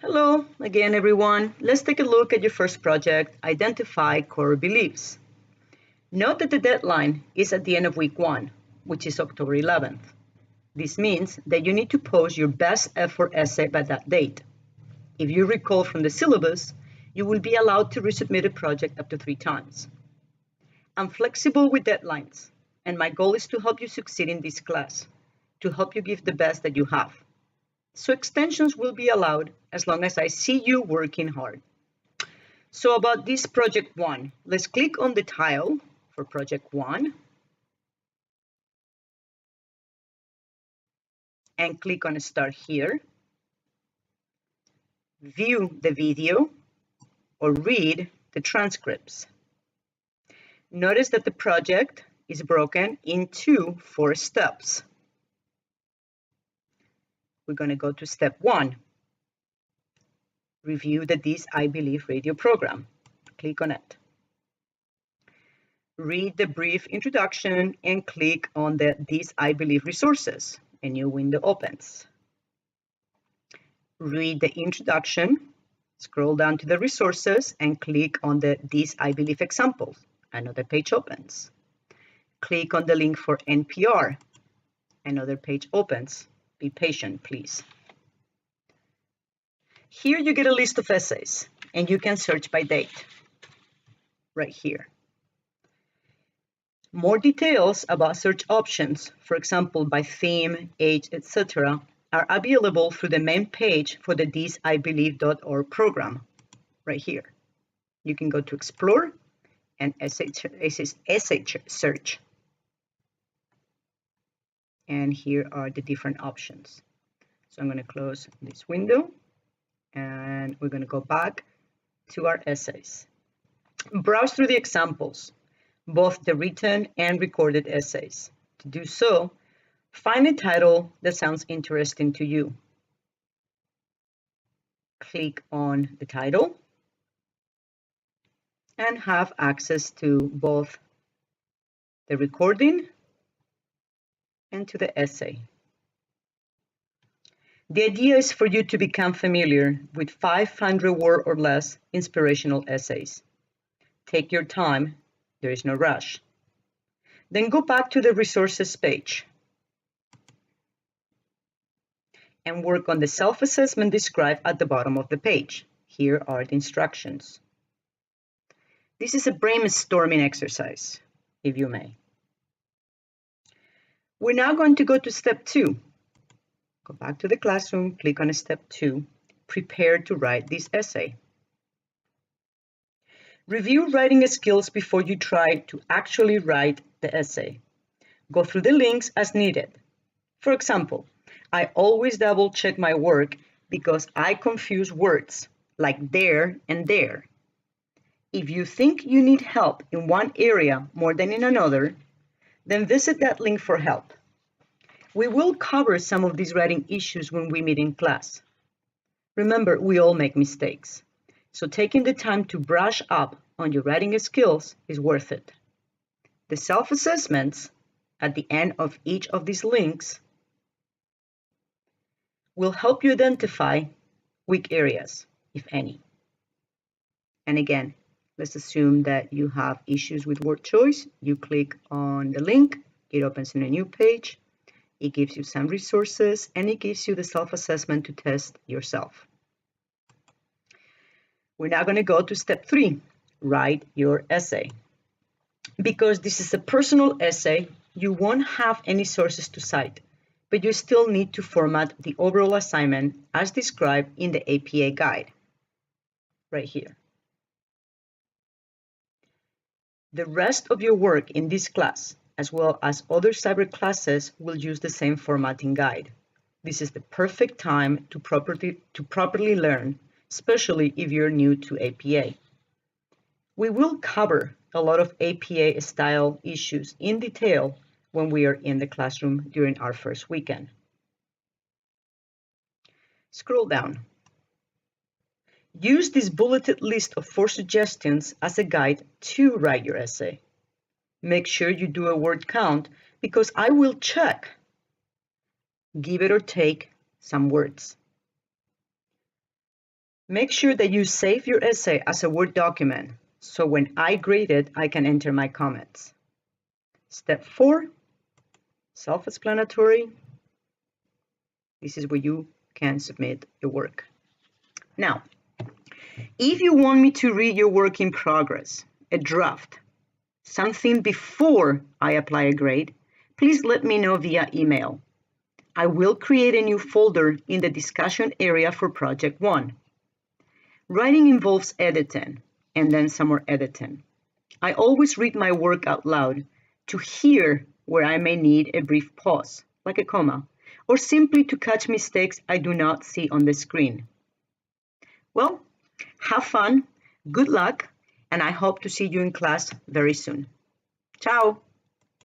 Hello again, everyone. Let's take a look at your first project, Identify Core Beliefs. Note that the deadline is at the end of week 1, which is October 11th. This means that you need to post your best effort essay by that date. If you recall from the syllabus, you will be allowed to resubmit a project up to 3 times. I'm flexible with deadlines, and my goal is to help you succeed in this class, to help you give the best that you have. So extensions will be allowed as long as I see you working hard. So about this project 1, let's click on the tile for project 1 and click on Start Here. View the video or read the transcripts. Notice that the project is broken into 4 steps. We're going to go to step 1. Review the This I Believe radio program. Click on it. Read the brief introduction and click on the This I Believe resources. A new window opens. Read the introduction, scroll down to the resources and click on the This I Believe examples. Another page opens. Click on the link for NPR. Another page opens. Be patient, please. Here you get a list of essays, and you can search by date, right here. More details about search options, for example, by theme, age, etc., are available through the main page for the thisibelieve.org program, right here. You can go to Explore and essay search. And here are the different options. So I'm going to close this window. And we're going to go back to our essays. Browse through the examples, both the written and recorded essays. To do so, find a title that sounds interesting to you. Click on the title and have access to both the recording and to the essay. The idea is for you to become familiar with 500 word or less inspirational essays. Take your time, there is no rush. Then go back to the resources page and work on the self-assessment described at the bottom of the page. Here are the instructions. This is a brainstorming exercise, if you may. We're now going to go to step 2. Go back to the classroom, click on step 2, prepare to write this essay. Review writing skills before you try to actually write the essay. Go through the links as needed. For example, I always double check my work because I confuse words like there and there. If you think you need help in one area more than in another, then visit that link for help. We will cover some of these writing issues when we meet in class. Remember, we all make mistakes, so taking the time to brush up on your writing skills is worth it. The self-assessments at the end of each of these links will help you identify weak areas, if any. And again, let's assume that you have issues with word choice. You click on the link, it opens in a new page. It gives you some resources, and it gives you the self-assessment to test yourself. We're now going to go to step 3, write your essay. Because this is a personal essay, you won't have any sources to cite, but you still need to format the overall assignment as described in the APA guide, right here. The rest of your work in this class, as well as other cyber classes, will use the same formatting guide. This is the perfect time to properly learn, especially if you're new to APA. We will cover a lot of APA style issues in detail when we are in the classroom during our first weekend. Scroll down. Use this bulleted list of 4 suggestions as a guide to write your essay. Make sure you do a word count because I will check, give it or take some words. Make sure that you save your essay as a Word document, so when I grade it, I can enter my comments. Step 4, self-explanatory. This is where you can submit your work. Now, if you want me to read your work in progress, a draft, something before I apply a grade, please let me know via email. I will create a new folder in the discussion area for Project 1. Writing involves editing, and then some more editing. I always read my work out loud to hear where I may need a brief pause, like a comma, or simply to catch mistakes I do not see on the screen. Well, have fun, good luck, and I hope to see you in class very soon. Ciao!